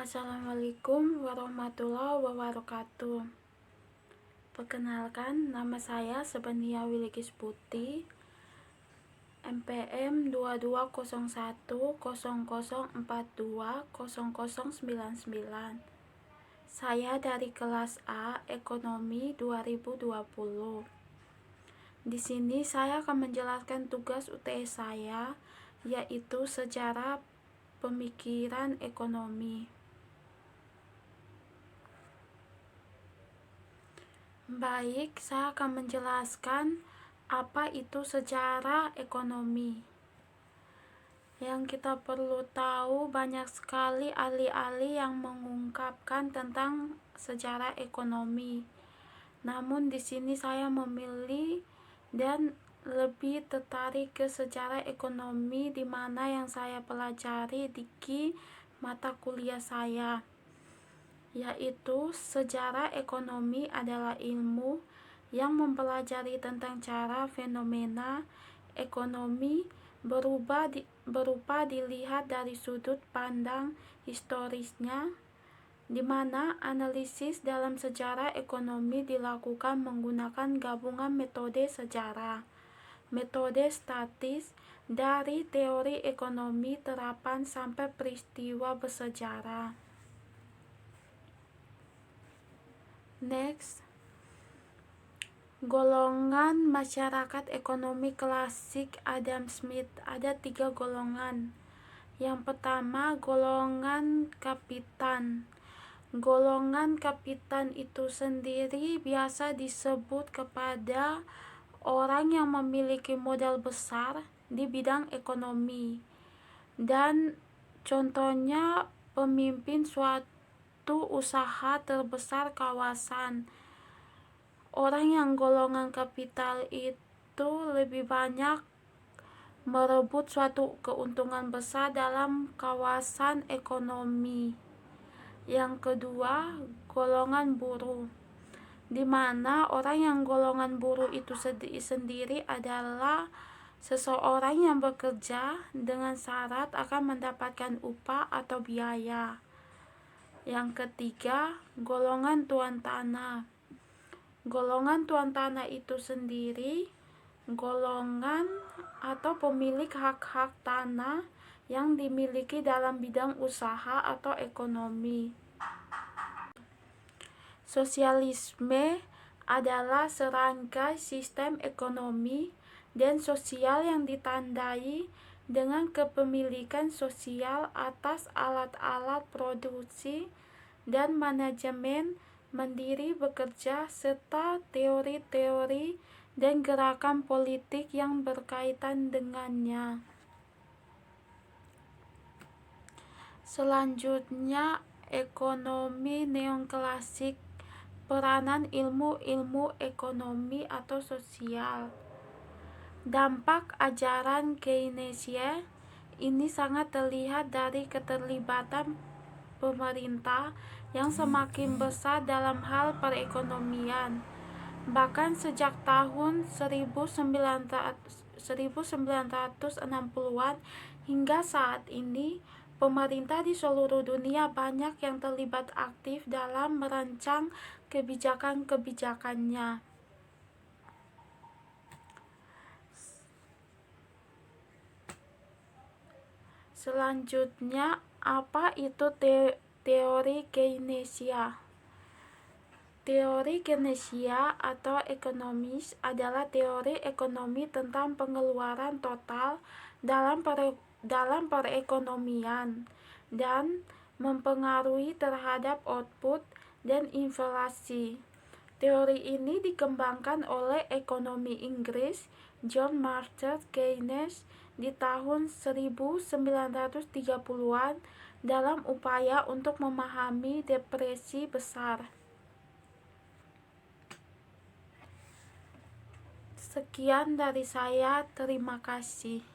Assalamualaikum warahmatullahi wabarakatuh. Perkenalkan, nama saya Sebania Wilikis Putih, MPM 220100420099. Saya dari kelas A Ekonomi 2020. Di sini saya akan menjelaskan tugas UTS saya, yaitu sejarah pemikiran ekonomi. Baik, saya akan menjelaskan apa itu sejarah ekonomi. Yang kita perlu tahu, banyak sekali ahli-ahli yang mengungkapkan tentang sejarah ekonomi. Namun di sini saya memilih dan lebih tertarik ke sejarah ekonomi, di mana yang saya pelajari di mata kuliah saya, yaitu sejarah ekonomi adalah ilmu yang mempelajari tentang cara fenomena ekonomi berupa dilihat dari sudut pandang historisnya, di mana analisis dalam sejarah ekonomi dilakukan menggunakan gabungan metode sejarah, metode statis, dari teori ekonomi terapan sampai peristiwa bersejarah. Next, golongan masyarakat ekonomi klasik Adam Smith. Ada 3 golongan. Yang pertama, golongan kapitan. Golongan kapitan itu sendiri biasa disebut kepada orang yang memiliki modal besar di bidang ekonomi, dan contohnya pemimpin suatu usaha terbesar kawasan. Orang yang golongan kapital itu lebih banyak merebut suatu keuntungan besar dalam kawasan ekonomi. Yang kedua, golongan buruh, di mana orang yang golongan buruh itu sendiri adalah seseorang yang bekerja dengan syarat akan mendapatkan upah atau biaya. Yang ketiga, golongan tuan tanah. Golongan tuan tanah itu sendiri golongan atau pemilik hak-hak tanah yang dimiliki dalam bidang usaha atau ekonomi. Sosialisme adalah serangkai sistem ekonomi dan sosial yang ditandai dengan kepemilikan sosial atas alat-alat produksi dan manajemen mandiri bekerja, serta teori-teori dan gerakan politik yang berkaitan dengannya. Selanjutnya, ekonomi neoklasik, peranan ilmu-ilmu ekonomi atau sosial. Dampak ajaran Keynesian ini sangat terlihat dari keterlibatan pemerintah yang semakin besar dalam hal perekonomian. Bahkan sejak tahun 1960-an hingga saat ini, pemerintah di seluruh dunia banyak yang terlibat aktif dalam merancang kebijakan-kebijakannya. Selanjutnya, apa itu teori Keynesian? Teori Keynesian atau ekonomis adalah teori ekonomi tentang pengeluaran total dalam perekonomian dan mempengaruhi terhadap output dan inflasi. Teori ini dikembangkan oleh ekonomi Inggris John Maynard Keynes di tahun 1930-an dalam upaya untuk memahami depresi besar. Sekian dari saya, terima kasih.